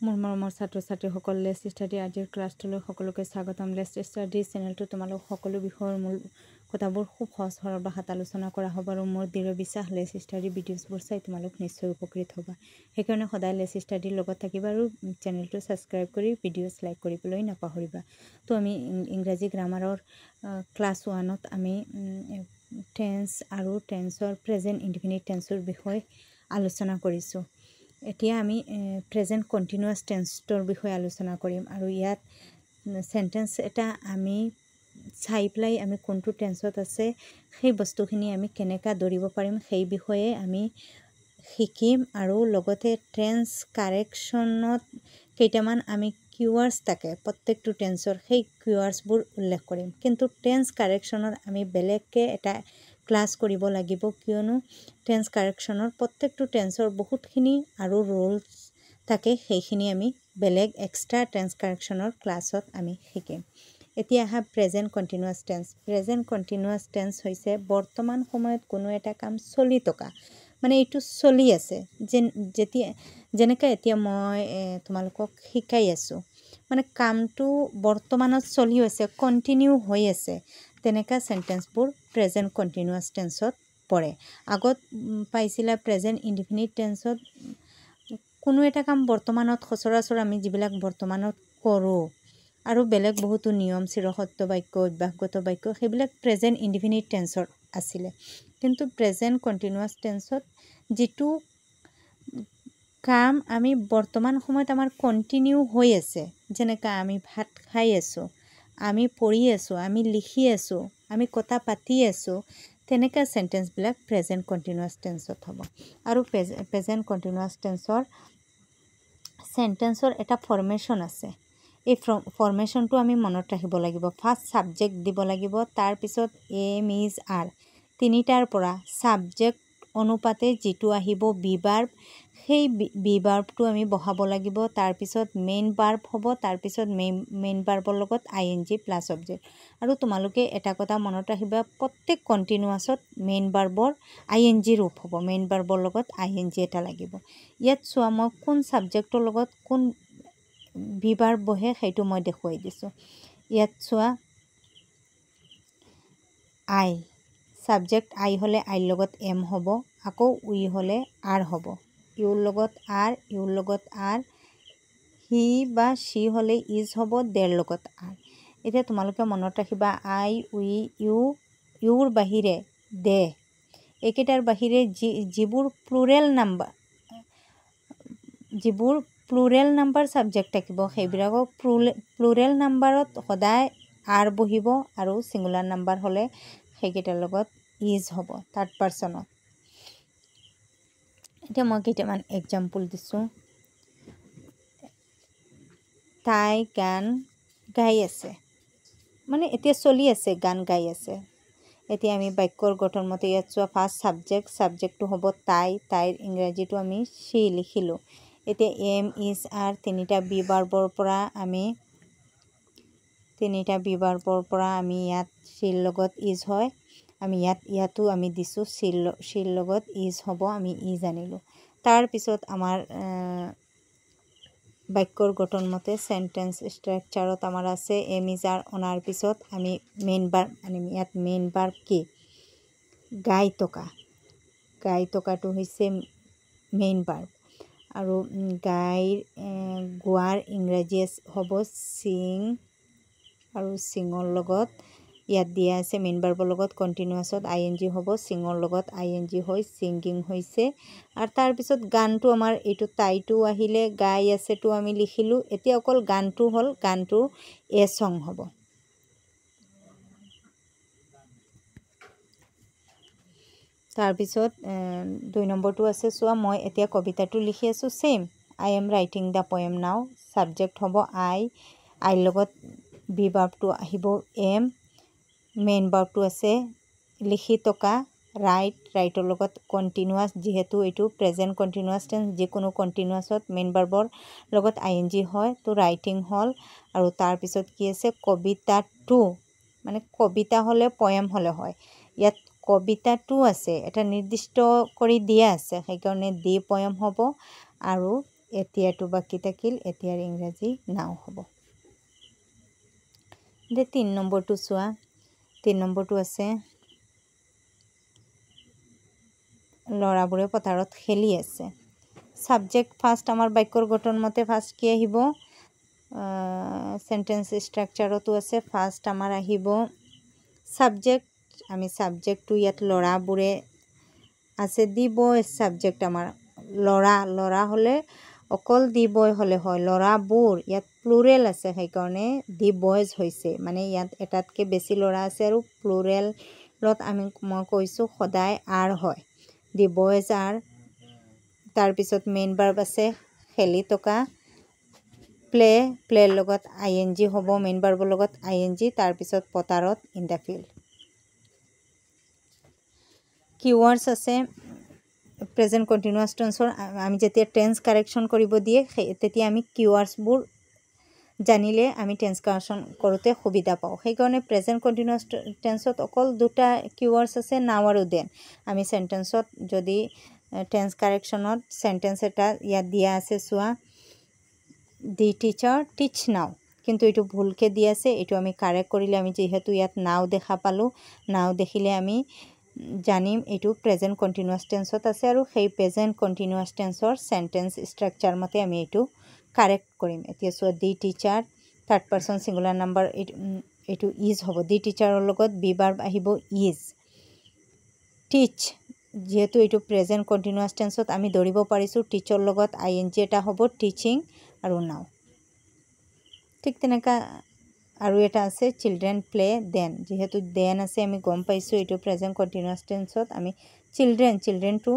মোৰ মৰমৰ ছাত্ৰ ছাত্ৰীসকল লেছ ষ্টাডি আজিৰ ক্লাছটোলৈ সকলোকে স্বাগতম। লেছ ষ্টাডি চেনেলটো তোমালোক সকলো বিষয়ৰ মূল কথাবোৰ খুব সহজ সৰল ভাষাত আলোচনা কৰা হ'ব আৰু মোৰ দৃঢ় বিশ্বাস লেছ ষ্টাডি ভিডিঅ'ছবোৰ চাই তোমালোক নিশ্চয় উপকৃত হ'বা। সেইকাৰণে সদায় লেছ ষ্টাডিৰ লগত থাকিবা আৰু চেনেলটো ছাবস্ক্ৰাইব কৰি ভিডিঅ'ছ লাইক কৰিবলৈ নাপাহৰিবা। তো আমি ইংৰাজী গ্ৰামাৰৰ ক্লাছ 1ত আমি টেন্স আৰু টেন্সৰ প্ৰেজেণ্ট ইনডিফিনিট টেন্সৰ বিষয়ে আলোচনা কৰিছোঁ। এতিয়া আমি প্ৰেজেণ্ট কণ্টিনিউৱাছ টেন্সৰ বিষয়ে আলোচনা কৰিম আৰু ইয়াত চেণ্টেন্স এটা আমি চাই পেলাই আমি কোনটো টেন্সত আছে সেই বস্তুখিনি আমি কেনেকৈ ধৰিব পাৰিম সেই বিষয়ে আমি শিকিম আৰু লগতে টেন্স কাৰেকশ্যনত কেইটামান আমি কিৱৰ্ডছ থাকে প্ৰত্যেকটো টেন্সৰ সেই কিৱৰ্ডছবোৰ উল্লেখ কৰিম। কিন্তু টেন্স কাৰেকশ্যনত আমি বেলেগকৈ এটা ক্লাছ কৰিব লাগিব, কিয়নো টেন্স কাৰেকশ্যনৰ প্ৰত্যেকটো টেন্সৰ বহুতখিনি আৰু ৰুলছ থাকে, সেইখিনি আমি বেলেগ এক্সট্ৰা টেন্স কাৰেকশ্যনৰ ক্লাছত আমি শিকিম। এতিয়া আহা present continuous tense. Present continuous tense হৈছে বৰ্তমান সময়ত কোনো এটা কাম চলি থকা, মানে এইটো চলি আছে। যেনেকৈ এতিয়া মই তোমালোকক শিকাই আছোঁ, মানে কামটো বৰ্তমানত চলি আছে, কণ্টিনিউ হৈ আছে, তেনেকুৱা চেণ্টেন্সবোৰ প্ৰেজেণ্ট কণ্টিনিউৱাছ টেন্সত পৰে। আগত পাইছিলা প্ৰেজেণ্ট ইনডিফিনিট টেন্সত কোনো এটা কাম বৰ্তমানত সচৰাচৰ আমি যিবিলাক বৰ্তমানত কৰোঁ আৰু বেলেগ বহুতো নিয়ম চিৰসত্য বাক্য অভ্যাসগত বাক্য সেইবিলাক প্ৰেজেণ্ট ইনডিফিনিট টেন্সৰ আছিলে। কিন্তু প্ৰেজেণ্ট কণ্টিনিউৱাছ টেন্সত যিটো কাম আমি বৰ্তমান সময়ত আমাৰ কণ্টিনিউ হৈ আছে, যেনেকৈ আমি ভাত খাই আছোঁ, আমি পঢ়ি আছোঁ, আমি লিখি আছোঁ, আমি কথা পাতি আছোঁ, তেনেকুৱা চেণ্টেন্সবিলাক প্ৰেজেণ্ট কণ্টিনিউৱাছ টেন্সত হ'ব। আৰু প্ৰেজেণ্ট কণ্টিনিউৱাছ চেণ্টেন্সৰ এটা ফৰ্মেশ্যন আছে। এই ফৰ্মেশ্যনটো আমি মনত ৰাখিব লাগিব। ফাৰ্ষ্ট ছাবজেক্ট দিব লাগিব, তাৰপিছত এম ইজ আৰ তিনিটাৰ পৰা ছাবজেক্ট অনুপাতে যিটো আহিব বি ভাৰ্ব, সেই বি ভাৰ্বটো আমি বহাব লাগিব। তাৰপিছত মেইন ভাৰ্ব হ'ব, তাৰপিছত মেইন ভাৰ্বৰ লগত ING প্লাছ অবজেক্ট। আৰু তোমালোকে এটা কথা মনত ৰাখিবা, প্ৰত্যেক কণ্টিনিউৱাছত মেইন ভাৰ্বৰ ING ৰূপ হ'ব, মেইন ভাৰ্বৰ লগত ING এটা লাগিব। ইয়াত চোৱা মই কোন ছাবজেক্টৰ লগত কোন বি ভাৰ্ব বহে সেইটো মই দেখুৱাই দিছোঁ। ইয়াত চোৱা আই, ছাবজেক্ট আই হ'লে আইৰ লগত এম হ'ব, আকৌ উই হ'লে আৰ হ'ব, ইউৰ লগত আৰ, হি বা চি হ'লে ইজ হ'ব, দেৰ লগত আৰ। এতিয়া তোমালোকে মনত ৰাখিবা আই, উই, ইউৰ বাহিৰে দে, এইকেইটাৰ বাহিৰে যিবোৰ প্লুৰেল নাম্বাৰ ছাবজেক্ট থাকিব সেইবিলাকক প্লুৰেল নাম্বাৰত সদায় আৰ বহিব আৰু ছিংগুলাৰ নাম্বাৰ হ'লে সেইকেইটাৰ লগত ইজ হ'ব থাৰ্ড পাৰ্চনত। এতিয়া মই কেইটামান এক্সাম্পল দিছোঁ। তাই গান গাই আছে, মানে এতিয়া চলি আছে, গান গাই আছে। এতিয়া আমি বাক্যৰ গঠন মতে ইয়াত চোৱা ফাৰ্ষ্ট ছাবজেক্টটো হ'ব তাই, তাইৰ ইংৰাজীটো আমি চি লিখিলোঁ। এতিয়া এম ইজ আৰ তিনিটা বি ভাৰ্বৰ পৰা আমি ইয়াত চিৰ লগত ইজ হয়, আমি ইয়াতো আমি দিছোঁ চিৰ লগত ইজ হ'ব, আমি ইজ আনিলোঁ। তাৰপিছত আমাৰ বাক্যৰ গঠন মতে চেণ্টেন্স ষ্ট্ৰাকচাৰত আমাৰ আছে এম ইজ আৰ অনাৰ পিছত আমি মেইন ভাৰ্ব আনিম। ইয়াত মেইন ভাৰ্ব কি? গাই টকাটো হৈছে মেইন ভাৰ্ব। আৰু গোৱাৰ ইংৰাজী হ'ব চিং, আৰু চিঙৰ লগত ইয়াত দিয়া আছে মেইন ভাৰ্বৰ লগত কণ্টিনিউৱাছত ING হ'ব, চিঙৰ লগত ING হৈ ছিংগিং হৈছে। আৰু তাৰপিছত গানটো আমাৰ এইটো তাইটো আহিলে, গাই আছেটো আমি লিখিলোঁ। এতিয়া অকল গানটো হ'ল, গানটো এ চং হ'ব। তাৰপিছত 2 নম্বৰটো আছে চোৱা, মই এতিয়া কবিতাটো লিখি আছোঁ, same I am writing the poem নাও, ছাবজেক্ট হ'ব আইৰ লগত বি ভাৰ্বটো আহিব এম, মেইন ভাৰ্বটো আছে লিখি থকা, ৰাইটৰ লগত কণ্টিনিউৱাছ, যিহেতু এইটো প্ৰেজেণ্ট কণ্টিনিউৱাছ টেন্স, যিকোনো কণ্টিনিউৱাছত মেইন ভাৰ্বৰ লগত ING হয়, তো ৰাইটিং হ'ল। আৰু তাৰপিছত কি আছে কবিতাটো, মানে কবিতা হ'লে পয়েম হ'লে হয়, ইয়াত কবিতাটো আছে, এটা নিৰ্দিষ্ট কৰি দিয়া আছে, সেইকাৰণে দি পয়েম হ'ব। আৰু এতিয়াটো বাকি থাকিল এতিয়াৰ ইংৰাজী নাও হ'ব দে 3 নম্বৰটো চোৱা 3 নম্বৰটো আছে লৰাবোৰে পথাৰত খেলি আছে সাবজেক্ট ফাৰ্স্ট আমাৰ বাক্যৰ গঠন মতে ফাৰ্স্ট কি আহিব সেন্টেন্স স্ট্ৰাকচাৰটো আছে ফাৰ্স্ট আমাৰ আহিব সাবজেক্ট আমি সাবজেক্টটো ইয়াত লৰাবোৰে আছে দি বয়জ সাবজেক্ট আমাৰ লৰা হলে অকল দি বয় হলে হয় লৰাবোৰ ইয়াত প্লুৰেল আছে সেইকাৰণে দি বয়জ হৈছে মানে ইয়াত এটাতকে বেছি লৰা আছে আৰু প্লুৰেলত মই কৈছো সদায় আৰ হয় দি বয়জ আৰ তাৰ পিছত মেইন ভাৰ্ব আছে খেলি থকা প্লেৰ লগত আইএনজি হ'ব মেইন ভাৰ্বৰ লগত আইএনজি তাৰ পিছত পথাৰত ইন দা ফিল্ড কিওয়াৰ্ডস আছে প্ৰেজেন্ট কন্টিনিউয়াস টেন্সৰ আমি যেতিয়া টেন্স কাৰেকশন কৰিব দিয়ে তেতিয়া আমি কিওয়াৰ্ডসবোৰ জানিলে আমি টেন্স কাৰেকশন কৰোতে সুবিধা পাওঁ সেইকাৰণে প্ৰেজেন্ট কন্টিনিউয়াস টেন্সত অকল দুটা কিওয়াৰ্ডস আছে নাও আৰু দেন আমি সেন্টেন্সত যদি টেন্স কাৰেকশনত সেন্টেন্স এটা ইয়াত দিয়া আছে চোৱা দি টিচাৰ টিচ নাও কিন্তু এটো ভুলকে দিয়া আছে এটো আমি কাৰেক্ট কৰিলে আমি যেহেতু ইয়াত নাও দেখা পালো নাও দেখিলে আমি জানিম এটো প্ৰেজেন্ট কন্টিনিউয়াস টেন্সত আছে আৰু সেই প্ৰেজেন্ট কন্টিনিউয়াস টেন্সৰ সেন্টেন্স স্ট্ৰাকচাৰ মতে আমি এটো কাৰেক্ট কৰিম এতিয়া চোৱা the teacher third person singular number এটো ইজ হ'ব দি টিচাৰৰ লগত বি ভাৰ্ব আহিব ইজ টিচ যেহেতু এটো প্ৰেজেন্ট কন্টিনিউয়াস টেন্সত আমি ধৰিব পাৰিছো টিচৰ লগত আইএনজি এটা হ'ব টিচিং আৰু নাও ঠিক তেনেকা আৰু এটা আছে চিলড্ৰেন প্লে দেন যেহেতু দেন আছে আমি গম পাইছো এটো প্ৰেজেন্ট কন্টিনিউয়াস টেন্সত আমি চিলড্ৰেন টু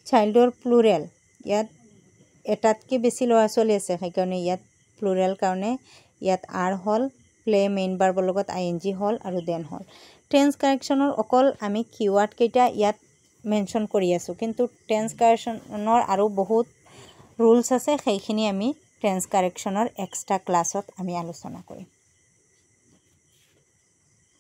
চাইল্ডৰ প্লুৰেল ইয়াত এটাতকে বেছি ল'ৰা ছোৱালী আছে সেইকাৰণে ইয়াত প্লুৰেল কাৰণে ইয়াত আৰ হল প্লে মেইন ভাৰ্বৰ লগত আইএনজি হল আৰু দেন হল টেন্স কাৰেকশনৰ অকল আমি কিওয়াৰ্ড কেইটা ইয়াত মেনশন কৰি আছো কিন্তু টেন্স কাৰেকশনৰ আৰু বহুত ৰুলস আছে সেইখিনি আমি টেন্স কাৰেকশনৰ এক্সট্ৰা ক্লাছত আমি আলোচনা কৰিম